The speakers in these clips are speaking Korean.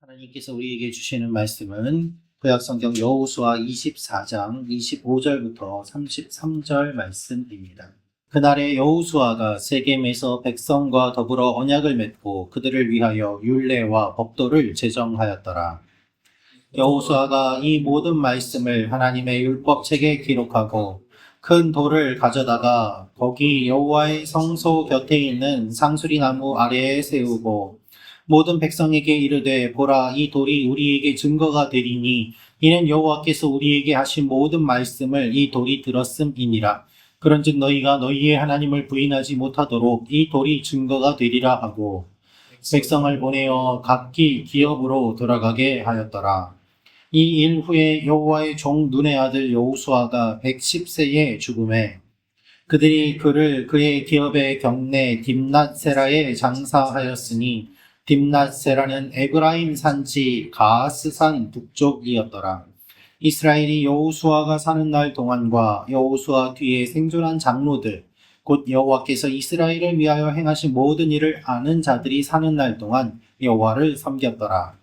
하나님께서 우리에게 주시는 말씀은 구약성경 여호수아 24장 25절부터 33절 말씀입니다. 그날에 여호수아가 세겜에서 백성과 더불어 언약을 맺고 그들을 위하여 율례와 법도를 제정하였더라. 여호수아가 이 모든 말씀을 하나님의 율법책에 기록하고 큰 돌을 가져다가 거기 여호와의 성소 곁에 있는 상수리나무 아래에 세우고 모든 백성에게 이르되 보라 이 돌이 우리에게 증거가 되리니 이는 여호와께서 우리에게 하신 모든 말씀을 이 돌이 들었음이니라. 그런즉 너희가 너희의 하나님을 부인하지 못하도록 이 돌이 증거가 되리라 하고 백성을 보내어 각기 기업으로 돌아가게 하였더라. 이 일 후에 여호와의 종 눈의 아들 여호수아가 110세에 죽음에 그들이 그를 그의 기업의 경내 딥낫세라에 장사하였으니 딥낫세라는 에브라임 산지 가스산 북쪽이었더라. 이스라엘이 여호수아가 사는 날 동안과 여호수아 뒤에 생존한 장로들 곧 여호와께서 이스라엘을 위하여 행하신 모든 일을 아는 자들이 사는 날 동안 여호와를 섬겼더라.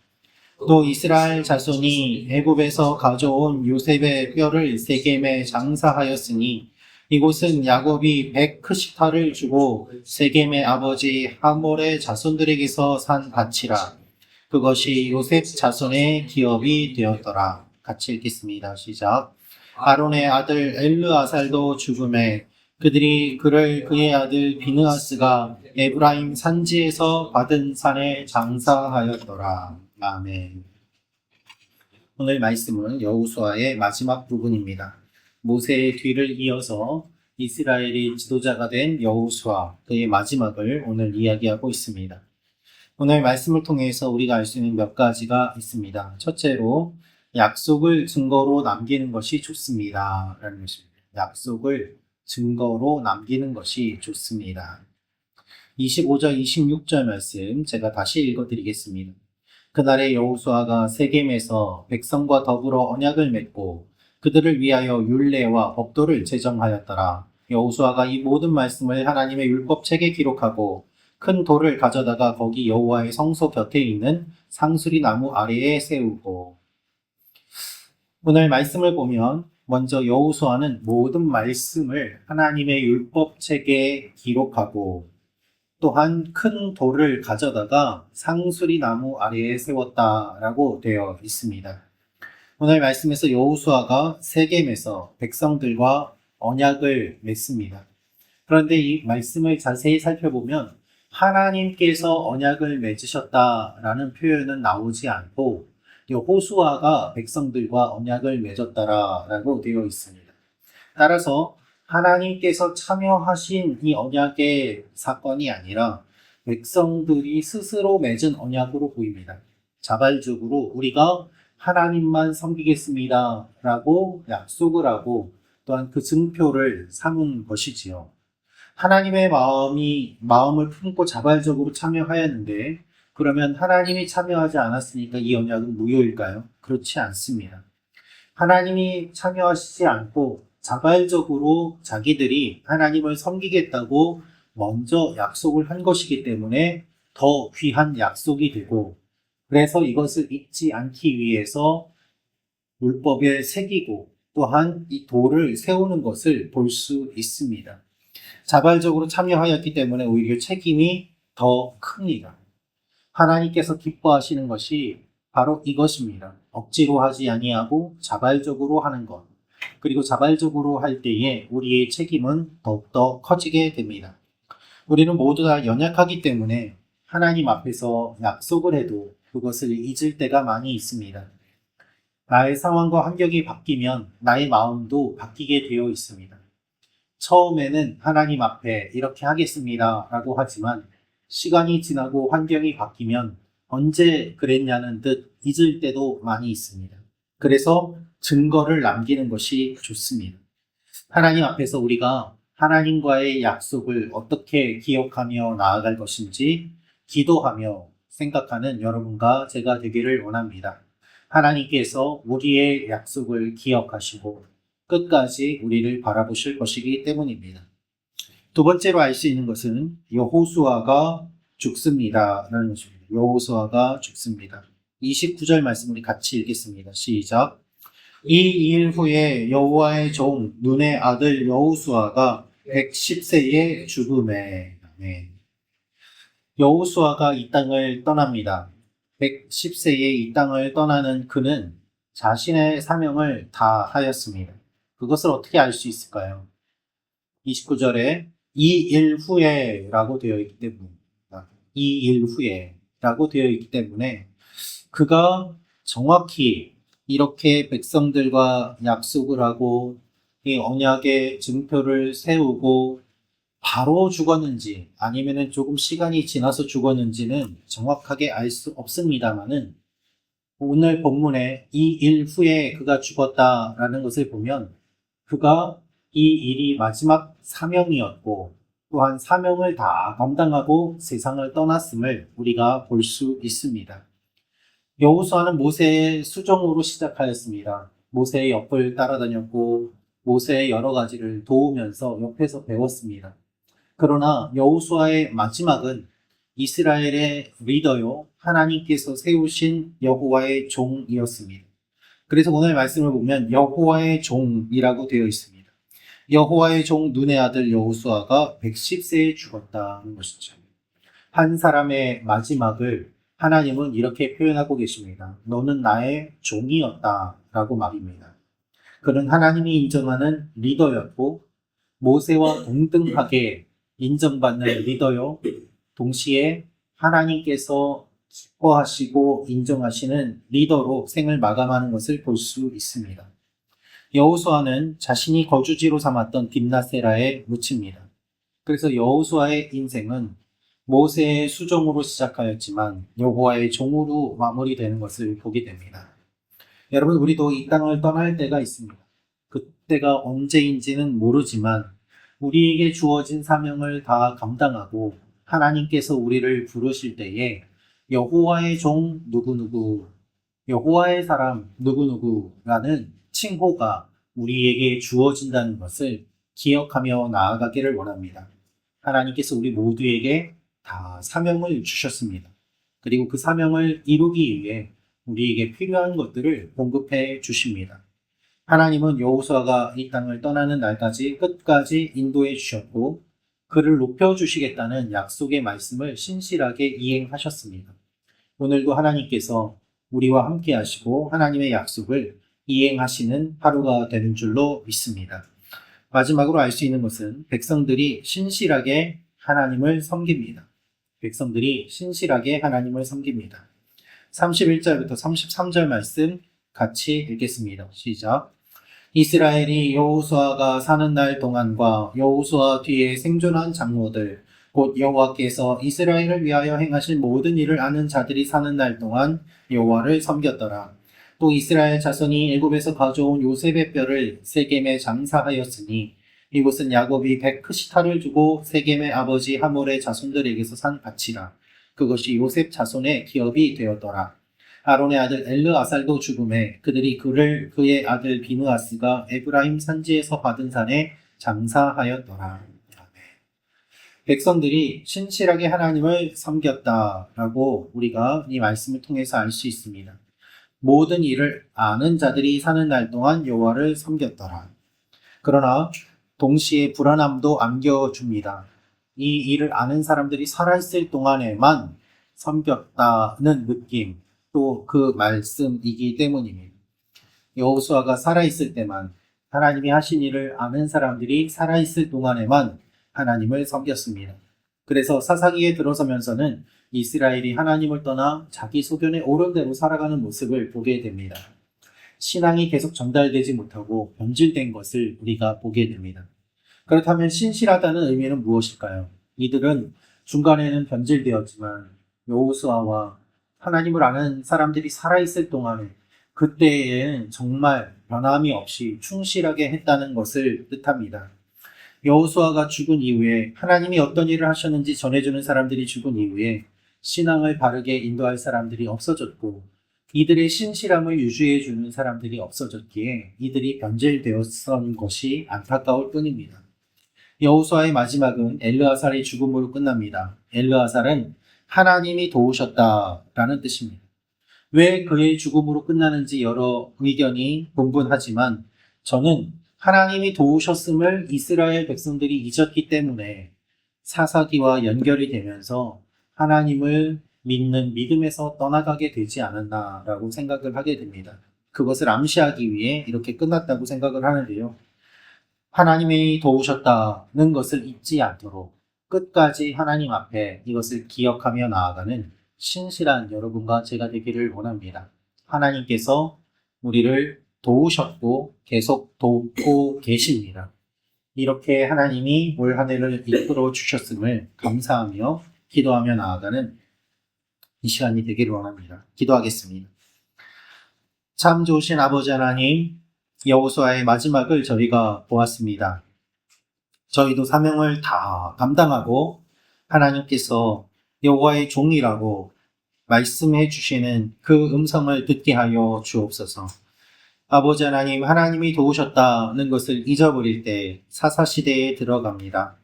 또 이스라엘 자손이 애굽에서 가져온 요셉의 뼈를 세겜에 장사하였으니 이곳은 야곱이 100크시타를 주고 세겜의 아버지 하몰의 자손들에게서 산 밭이라. 그것이 요셉 자손의 기업이 되었더라. 같이 읽겠습니다. 시작. 아론의 아들 엘르아살도 죽음에 그들이 그를 그의 아들 비느하스가 에브라임 산지에서 받은 산에 장사하였더라. 아멘. 오늘 말씀은 여호수아의 마지막 부분입니다. 모세의 뒤를 이어서 이스라엘의 지도자가 된 여호수아, 그의 마지막을 오늘 이야기하고 있습니다. 오늘 말씀을 통해서 우리가 알 수 있는 몇 가지가 있습니다. 첫째로 약속을 증거로 남기는 것이 좋습니다. 라는 것입니다. 약속을 증거로 남기는 것이 좋습니다. 25절, 26절 말씀 제가 다시 읽어드리겠습니다. 그날에 여호수아가 세겜에서 백성과 더불어 언약을 맺고 그들을 위하여 율례와 법도를 제정하였더라. 여호수아가 이 모든 말씀을 하나님의 율법책에 기록하고 큰 돌을 가져다가 거기 여호와의 성소 곁에 있는 상수리 나무 아래에 세우고. 오늘 말씀을 보면 먼저 여호수아는 모든 말씀을 하나님의 율법책에 기록하고 또한 큰 돌을 가져다가 상수리 나무 아래에 세웠다라고 되어 있습니다. 오늘 말씀에서 여호수아가 세겜에서 백성들과 언약을 맺습니다. 그런데 이 말씀을 자세히 살펴보면 하나님께서 언약을 맺으셨다라는 표현은 나오지 않고 여호수아가 백성들과 언약을 맺었다라고 되어 있습니다. 따라서 하나님께서 참여하신 이 언약의 사건이 아니라 백성들이 스스로 맺은 언약으로 보입니다. 자발적으로 우리가 하나님만 섬기겠습니다 라고 약속을 하고 또한 그 증표를 삼은 것이지요. 하나님의 마음을 품고 자발적으로 참여하였는데 그러면 하나님이 참여하지 않았으니까 이 언약은 무효일까요? 그렇지 않습니다. 하나님이 참여하시지 않고 자발적으로 자기들이 하나님을 섬기겠다고 먼저 약속을 한 것이기 때문에 더 귀한 약속이 되고 그래서 이것을 잊지 않기 위해서 율법에 새기고 또한 이 돌을 세우는 것을 볼 수 있습니다. 자발적으로 참여하였기 때문에 오히려 책임이 더 큽니다. 하나님께서 기뻐하시는 것이 바로 이것입니다. 억지로 하지 아니하고 자발적으로 하는 것. 그리고 자발적으로 할 때에 우리의 책임은 더욱더 커지게 됩니다. 우리는 모두 다 연약하기 때문에 하나님 앞에서 약속을 해도 그것을 잊을 때가 많이 있습니다. 나의 상황과 환경이 바뀌면 나의 마음도 바뀌게 되어 있습니다. 처음에는 하나님 앞에 이렇게 하겠습니다 라고 하지만 시간이 지나고 환경이 바뀌면 언제 그랬냐는 듯 잊을 때도 많이 있습니다. 그래서 증거를 남기는 것이 좋습니다. 하나님 앞에서 우리가 하나님과의 약속을 어떻게 기억하며 나아갈 것인지 기도하며 생각하는 여러분과 제가 되기를 원합니다. 하나님께서 우리의 약속을 기억하시고 끝까지 우리를 바라보실 것이기 때문입니다. 두 번째로 알 수 있는 것은 여호수아가 죽습니다 라는 것입니다. 여호수아가 죽습니다. 29절 말씀 우리 같이 읽겠습니다. 시작. 이 일 후에 여호와의 종 눈의 아들 여호수아가 110세에 죽음에. 아멘. 여호수아가 이 땅을 떠납니다. 110세에 이 땅을 떠나는 그는 자신의 사명을 다 하였습니다. 그것을 어떻게 알 수 있을까요? 29절에 이 일 후에 라고 되어 있기 때문입니다. 이 일 후에 라고 되어 있기 때문에 그가 정확히 이렇게 백성들과 약속을 하고 이 언약의 증표를 세우고 바로 죽었는지 아니면은 조금 시간이 지나서 죽었는지는 정확하게 알 수 없습니다만은 오늘 본문에 이 일 후에 그가 죽었다라는 것을 보면 그가 이 일이 마지막 사명이었고 또한 사명을 다 감당하고 세상을 떠났음을 우리가 볼 수 있습니다. 여호수아는 모세의 수종으로 시작하였습니다. 모세의 옆을 따라다녔고 모세의 여러 가지를 도우면서 옆에서 배웠습니다. 그러나 여호수아의 마지막은 이스라엘의 리더요 하나님께서 세우신 여호와의 종이었습니다. 그래서 오늘 말씀을 보면 여호와의 종이라고 되어 있습니다. 여호와의 종 눈의 아들 여호수아가 110세에 죽었다는 것이죠. 한 사람의 마지막을 하나님은 이렇게 표현하고 계십니다. 너는 나의 종이었다라고 말입니다. 그는 하나님이 인정하는 리더였고 모세와 동등하게 인정받는 리더요. 동시에 하나님께서 기뻐하시고 인정하시는 리더로 생을 마감하는 것을 볼 수 있습니다. 여호수아는 자신이 거주지로 삼았던 딥나세라에 묻힙니다. 그래서 여호수아의 인생은 모세의 수종으로 시작하였지만 여호와의 종으로 마무리되는 것을 보게 됩니다. 여러분, 우리도 이 땅을 떠날 때가 있습니다. 그때가 언제인지는 모르지만 우리에게 주어진 사명을 다 감당하고 하나님께서 우리를 부르실 때에 여호와의 종 누구누구, 여호와의 사람 누구누구라는 칭호가 우리에게 주어진다는 것을 기억하며 나아가기를 원합니다. 하나님께서 우리 모두에게 다 사명을 주셨습니다. 그리고 그 사명을 이루기 위해 우리에게 필요한 것들을 공급해 주십니다. 하나님은 여호수아가 이 땅을 떠나는 날까지 끝까지 인도해 주셨고 그를 높여주시겠다는 약속의 말씀을 신실하게 이행하셨습니다. 오늘도 하나님께서 우리와 함께 하시고 하나님의 약속을 이행하시는 하루가 되는 줄로 믿습니다. 마지막으로 알 수 있는 것은 백성들이 신실하게 하나님을 섬깁니다. 백성들이 신실하게 하나님을 섬깁니다. 31절부터 33절 말씀 같이 읽겠습니다. 시작. 이스라엘이 여호수아가 사는 날 동안과 여호수아 뒤에 생존한 장로들 곧 여호와께서 이스라엘을 위하여 행하실 모든 일을 아는 자들이 사는 날 동안 여호와를 섬겼더라. 또 이스라엘 자손이 애굽에서 가져온 요셉의 뼈를 세겜에 장사하였으니 이곳은 야곱이 백크시타를 주고 세겜의 아버지 하몰의 자손들에게서 산 밭이라. 그것이 요셉 자손의 기업이 되었더라. 아론의 아들 엘르아살도 죽음에 그들이 그의 아들 비느하스가 에브라임 산지에서 받은 산에 장사하였더라. 백성들이 신실하게 하나님을 섬겼다라고 우리가 이 말씀을 통해서 알 수 있습니다. 모든 일을 아는 자들이 사는 날 동안 여호와를 섬겼더라. 그러나 동시에 불안함도 안겨줍니다. 이 일을 아는 사람들이 살아있을 동안에만 섬겼다는 느낌, 또 그 말씀이기 때문입니다. 여호수아가 살아있을 때만, 하나님이 하신 일을 아는 사람들이 살아있을 동안에만 하나님을 섬겼습니다. 그래서 사사기에 들어서면서는 이스라엘이 하나님을 떠나 자기 소견에 옳은 대로 살아가는 모습을 보게 됩니다. 신앙이 계속 전달되지 못하고 변질된 것을 우리가 보게 됩니다. 그렇다면 신실하다는 의미는 무엇일까요? 이들은 중간에는 변질되었지만 여호수아와 하나님을 아는 사람들이 살아있을 동안에 그때에는 정말 변함이 없이 충실하게 했다는 것을 뜻합니다. 여호수아가 죽은 이후에 하나님이 어떤 일을 하셨는지 전해주는 사람들이 죽은 이후에 신앙을 바르게 인도할 사람들이 없어졌고 이들의 신실함을 유지해주는 사람들이 없어졌기에 이들이 변질되었던 것이 안타까울 뿐입니다. 여호수아의 마지막은 엘르아살의 죽음으로 끝납니다. 엘르아살은 하나님이 도우셨다라는 뜻입니다. 왜 그의 죽음으로 끝나는지 여러 의견이 분분하지만 저는 하나님이 도우셨음을 이스라엘 백성들이 잊었기 때문에 사사기와 연결이 되면서 하나님을 믿는 믿음에서 떠나가게 되지 않았나라고 생각을 하게 됩니다. 그것을 암시하기 위해 이렇게 끝났다고 생각을 하는데요. 하나님이 도우셨다는 것을 잊지 않도록 끝까지 하나님 앞에 이것을 기억하며 나아가는 신실한 여러분과 제가 되기를 원합니다. 하나님께서 우리를 도우셨고 계속 돕고 계십니다. 이렇게 하나님이 올 한 해를 이끌어 주셨음을 감사하며 기도하며 나아가는 이 시간이 되기를 원합니다. 기도하겠습니다. 참 좋으신 아버지 하나님, 여호수아의 마지막을 저희가 보았습니다. 저희도 사명을 다 감당하고 하나님께서 여호와의 종이라고 말씀해 주시는 그 음성을 듣게 하여 주옵소서. 아버지 하나님, 하나님이 도우셨다는 것을 잊어버릴 때 사사시대에 들어갑니다.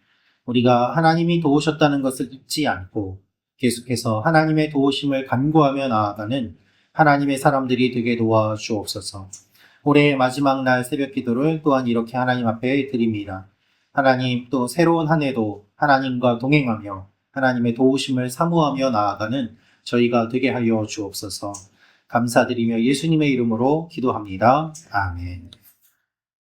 우리가 하나님이 도우셨다는 것을 잊지 않고 계속해서 하나님의 도우심을 간구하며 나아가는 하나님의 사람들이 되게 도와주옵소서. 올해의 마지막 날 새벽 기도를 또한 이렇게 하나님 앞에 드립니다. 하나님, 또 새로운 한 해도 하나님과 동행하며 하나님의 도우심을 사모하며 나아가는 저희가 되게 하여 주옵소서. 감사드리며 예수님의 이름으로 기도합니다. 아멘.